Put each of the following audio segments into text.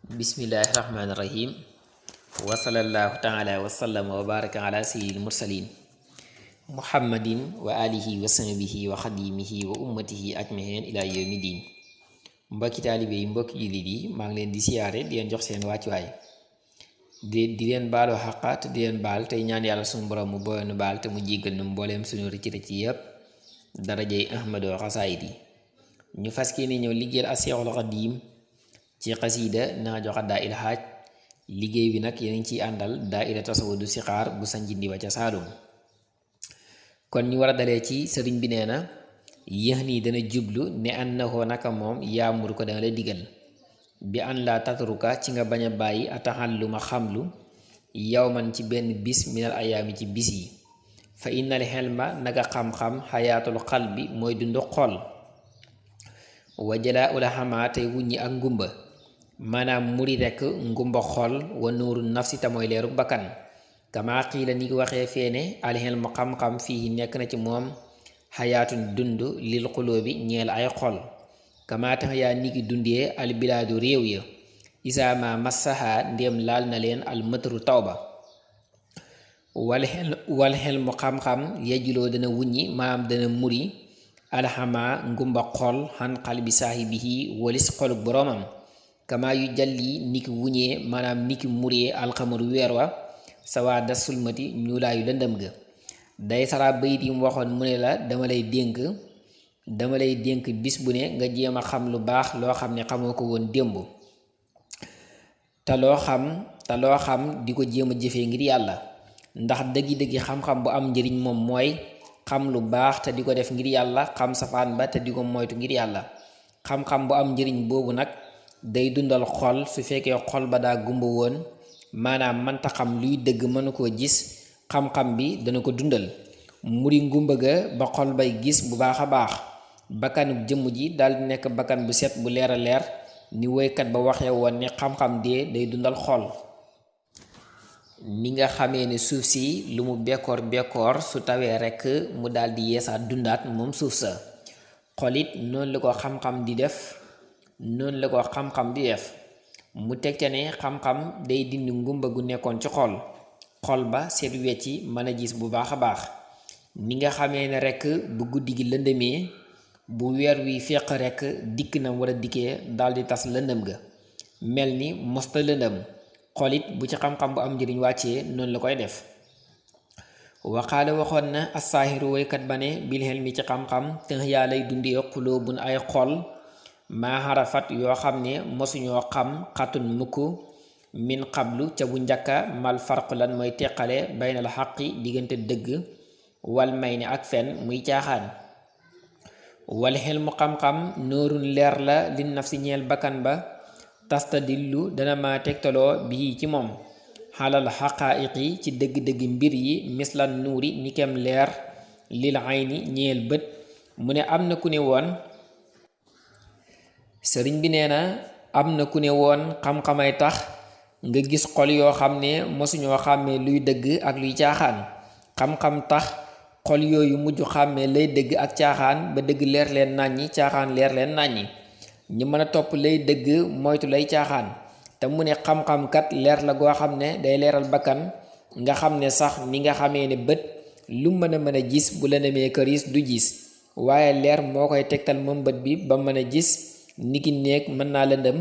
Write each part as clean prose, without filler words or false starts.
Bismillahirrahmanirrahim. Wa sallallahu ta'ala wa sallama wa baraka ala sayyidil mursalin Muhammadin wa alihi wa sahbihi wa khadimihi wa ummatihi ajmahin ila yawmiddin. Mbokki taalibe yi, mbokki jullit yi, maa ngi leen di siyaare di leen jox seen wàccuwaay di leen baalu xaqaat di leen baal tey ñaan yàlla suñu borom mu booleenu baal te mu jéggal nu mbooleem suñu rëcc yépp darajay Ahmadu xasaayid yi. ñu fas yéene ñëw liggéeyal Seexul Xadiim ci xasiida Nahju Qadaa'il Haaj. liggéey bi nag yéen ciy àndal daayira Tasawudu Sixaar bu Sanjindi wa ca Saalum. kon ñu war a dalee ci sëriñ bi nee na yéex nii dana jublu ne annahu naka moom yaamur ko dana la digal bi an la tatruka ci nga bañ a bàyyi ataxalluma xamlu yawman ci benn bis minal ayaami ci bis yi. fa innal xelma naka xam-xam xayaatul qalbi mooy dundu xol. wa jalaa ula xamaa tey wuññi ak ngumba maanaam muri rekk ngumba xol wa nuuru nafsi ta mooy leeru bakkan. kama xiila ni waxee feene alxelmu xam-xam fii nekk na ci moom xayaatun dund lil xulóobi ñeel ay xol. kama tax yaa niki dundee albilaadu réew ya isaama massaha ndéem laal na leen almëtru tawba. wal xelmu xam-xam yejuloo dana wuññi maanaam dana muri alxama ngumba xol xan qalbi saahibihi walis xoluk boroomam. kama yu jalli niki wuñee maanaam niki muree alxamaru weer wa sawaa da sulmati ñuulaayu lëndëm ga. day sara bayit yi mu waxoon mu ne la dama lay dénk bis bu ne nga jéem a xam lu baax loo xam ne xamoo ko woon démb te loo xam di ko jéem a jëfee ngir yàlla. ndax dëggi-dëggi xam-xam bu am njëriñ moom mooy xam lu baax te di ko def ngir yàlla, xam safaan ba te di ko moytu ngir yàlla. xam-xam bu am njëriñ boobu nag day dundal xol su fekkee xol ba daa gumba woon maanaam mënta xam luy dëgg mënu koo gis xam-xam bi dana ko dundal muri ngumba ga ba xol bay gis bu baax a baax. bakkanub jëmm ji daldi nekk bakkan bu set bu leer a leer ni woykat ba waxee woon ne xam-xam dee day dundal xol. ni nga xamee ne suuf si lu mu bekkoor su tawee rekk mu daldi yeesaat dundaat moom suuf sa, xol it noonu la ko xam-xam di def mu teg ca ne xam-xam day dindi ngumba gu nekkoon ci xol ba seet wecci mën a gis bu baax a baax. ni nga xamee ne rekk bu guddi gi lëndëmee bu weer wi féq rekk dikk na war a dikkee daldi tas lëndëm ga mel ni mosta lëndëm. xol it bu ci xam-xam bu am njëriñ wàccee noonu la koy def. waxaale waxoon na assaahiru woykat ba ne bil hilmi ci xam-xam tëx yaa lay dundee xulóobun ay xol maa xarafat yoo xam ne mosuñoo xam xatun mukk min xablu ca bu njëkka mal farq lan mooy teqale baynal xaqi diggante dëgg wal may ne ak fen muy caaxaan. wal xilmu xam-xam nóorun leer la li naf si ñeel bakkan ba tastadillu dana ma tegtaloo bii ci moom xalal xaqaayiqi ci dëgg-dëgg mbir yi mislan nuuri ni kem leer lil ayni ñeel bët. mu ne am na ku ne woon sëriñ bi nee na am na ku ne woon xam-xamay tax nga gis xol yoo xam ne mosuñoo xàmmee luy dëgg ak luy caaxaan. xam-xam tax xol yooyu mujj xàmmee lay dëgg ak caaxaan ba dëgg leer leen nàññi caaxaan leer leen nàññi ñu mën a topp lay dëgg moytu lay caaxaan. te mu ne xam-xam kat leer la goo xam ne day leeral bakkan nga xam ne sax ni nga xamee ne bët lu mën a gis bu la nemee këris du gis waaye leer moo koy tegtal moom bët bi ba mën a gis. niki néeg mën naa lëndëm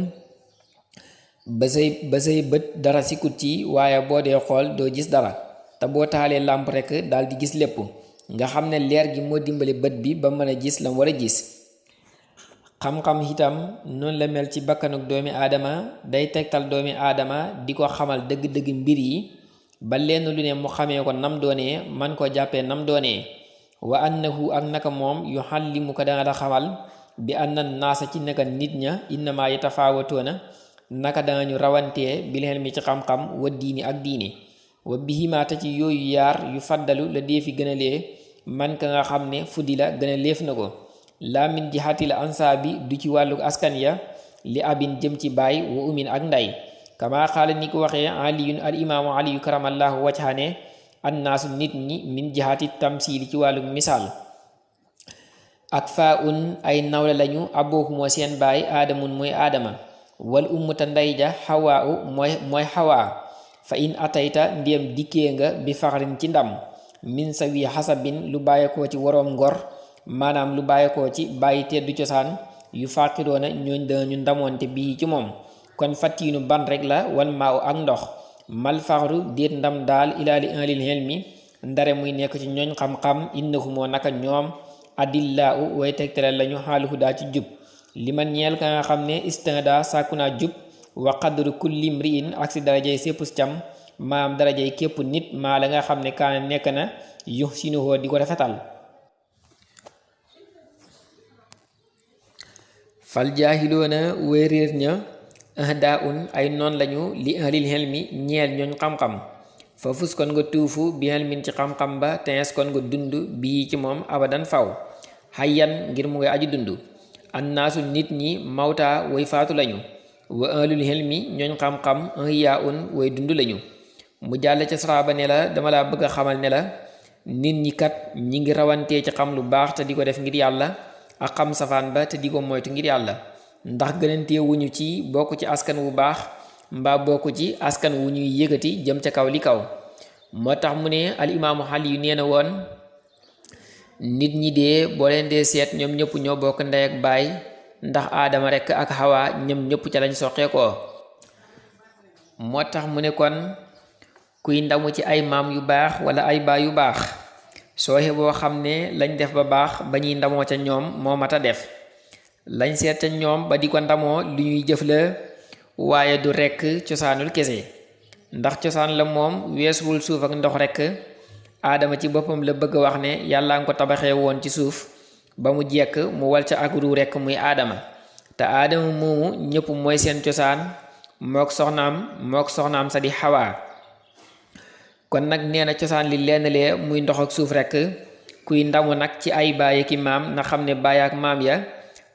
ba say bët dara sikkut ci waaye boo dee xool doo gis dara te boo taalee làmp rekk daal di gis lépp nga xam ne leer gi moo dimbali bët bi ba mën a gis lam war a gis. xam-xam itam noonu la mel ci bakkanuk doomi aadama day tegtal doomi aadama di ko xamal dëgg-dëgg mbir yi ba lenn lu ne mu xamee ko nam doonee man ko jàppee nam doonee. wa annahu ak naka moom yu xallimu ko danga la xamal bi anna naasa ci naka nit ña innama yatafaawatoona naka danga ñu rawantee bil hilmi ci xam-xam wa diini ak diine. wa bihimaata ci yooyu yaar yu faddalu la deefi gënalee man ka nga xam ne fuddi la gën a leef na ko. laa min jihatil ansaabi du ci wàllu askan ya li abin jëm ci baay wa umin ak nday. kama xaala ni ko waxee aliyun al imaamu aliyu karamallahu wajhane annaasu nit ñi min jihati tamsiili ci wàllu misaal. ak faa un ay nawle lañu aboohumoo seen baay aadamun mooy aadama wal ummu ta ndey ja xawaa u mooy xawaa fa in atayta ndiyam dikkee nga bi faxarin ci ndam min sa wi xasabin lu bàyyeekoo ci waroom ngor maanaam lu bàyyeekoo ci bàyyi teddu cosaan yu fàqiroona ñooñ dañu ndamoonte bii ci moom kon fattiinu ban rek la wan maaw ak ndox mal faxru déet ndam daal ilaali alil helmi ndare muy nekk ci ñooñ xam-xam innahumoo naka ñoom adillaa u way tegtale lañu xaaluhu daa ci jub li man ñeel ka nga xam ne istanda sàkku naa jub wa qadru kulli mriin ak si darajay séppus cam maam darajay képp nit maa la nga xam ne kaana nekk na yu sinuhoo di ko rafetal fal jaahiloona way réer ña ahdaa un ay noon lañu li ahlil helmi ñeel ñooñ xam-xam fa fus kon nga tuufu bi helmin ci xam-xam ba tees kon nga dund bii ci moom abadan faw hayyan ngir mu ngay aji dund annaasu nit ñi mawta way faatu lañu wa ahlul helmi ñooñ xam-xam ahyaa un way dund lañu mu jàll ca saraaba ne la dama laa bëgg a xamal ne la nit ñi kat ñi ngi rawantee ci xam lu baax te di ko def ngir yàlla ak xam safaan ba te di ko moytu ngir yàlla ndax gënantee wuñu ci bokk ci askan wu baax mbaa bokk ci askan wu ñuy yëgati jëm ca kaw li kaw moo tax mu ne al imaamu xali yu nee na woon nit ñi dee boo leen dee seet ñoom ñëpp ñoo bokk ndey ak baay ndax aadama rekk ak xawaa ñoom ñëpp ca lañ soqee ko moo tax mu ne kon kuy ndamu ci ay maam yu baax wala ay baay yu baax sooxe boo xam ne lañ def ba baax ba ñuy ndamoo ca ñoom moo mat a def lañ seet ca ñoom ba di ko ndamoo lu ñuy jëf la waaye du rekk cosaanul kese ndax cosaan la moom weesuwul suuf ak ndox rekk aadama ci boppam la bëgg a wax ne yàlla nga ko tabaxee woon ci suuf ba mu jekk mu wal ca ak ruu rekk muy aadama te aadama moomu ñëpp mooy seen cosaan mook soxnaam sa di xawaa kon nag nee na cosaan li lenn lee muy ndox ak suuf rekk kuy ndamu nag ci ay baay ki maam na xam ne baay ak maam ya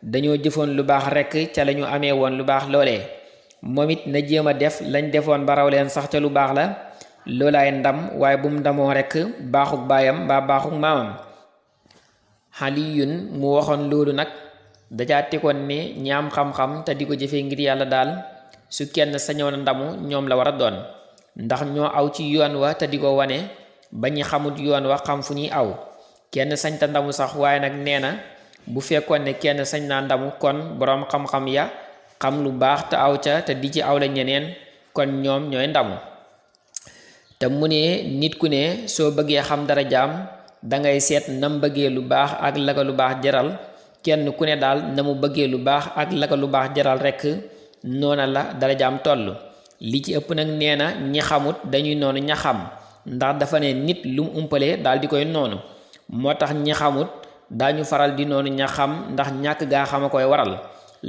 dañoo jëfoon lu baax rekk ca lañu amee woon lu baax loolee moom it na jéem a def lañ defoon ba raw leen sax ca lu baax la loolaay ndam waaye bu mu ndamoo rekk baaxuk baayam mbaa baaxuk maamam xaliyun mu waxoon loolu nag dajaa tegoon ne ñaam xam-xam te di ko jëfee ngir yàlla daal su kenn sañoon a ndamu ñoom la war a doon ndax ñoo aw ci yoon wa te di ko wane ba ñu xamut yoon wa xam fu ñuy aw kenn sañ ta ndamu sax waaye nag nee na bu fekkoon ne kenn sañ naa ndamu kon boroom xam-xam ya xam lu baax te aw ca te di ci aw la ñeneen kon ñoom ñooy ndamu te mu ne nit ku ne soo bëggee xam dara jaam dangay seet nam bëggee lu baax ak la ko lu baax jaral kenn ku ne daal na mu bëggee lu baax ak la ko lu baax jaral rekk noona la dara jaam toll li ci ëpp nag nee na ñi xamut dañuy noonu ña xam ndax dafa ne nit lu mu umpale daal di koy noonu moo tax ñi xamut daañu faral di noonu ña xam ndax ñàkk gaa xam a koy waral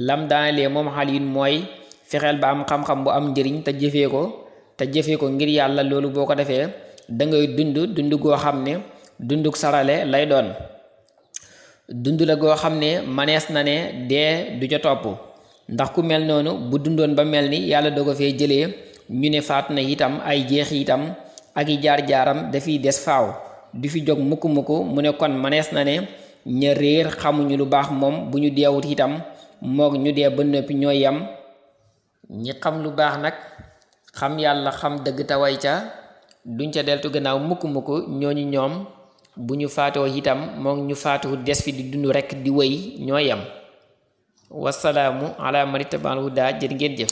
lam daanelee moom xaliin mooy fexeel ba am xam-xam bu am njëriñ te jëfee ko ngir yàlla loolu boo ko defee dangay dund goo xam ne dunduk sarale lay doon dund la goo xam ne manees na ne dee du ca topp ndax ku mel noonu bu dundoon ba mel ni yàlla doo ko fee jëlee ñu ne faatu na itam ay jeex itam ak i jaar-jaaram dafiy des faaw du fi jóg mukk mu ne kon manees na ne ña réer xamuñu lu baax moom bu ñu deewut itam moog ñu dee ba noppi ñooy yam ñi xam lu baax nag xam yàlla xam dëgg te way ca duñ ca deltu gannaaw mukk ñooñu ñoom bu ñu faatoo itam moog ñu faatu des fi di dund rekk di wéy ñoo yam wasalaamu ala man ittaba'al hudaa jërë ngeen jëf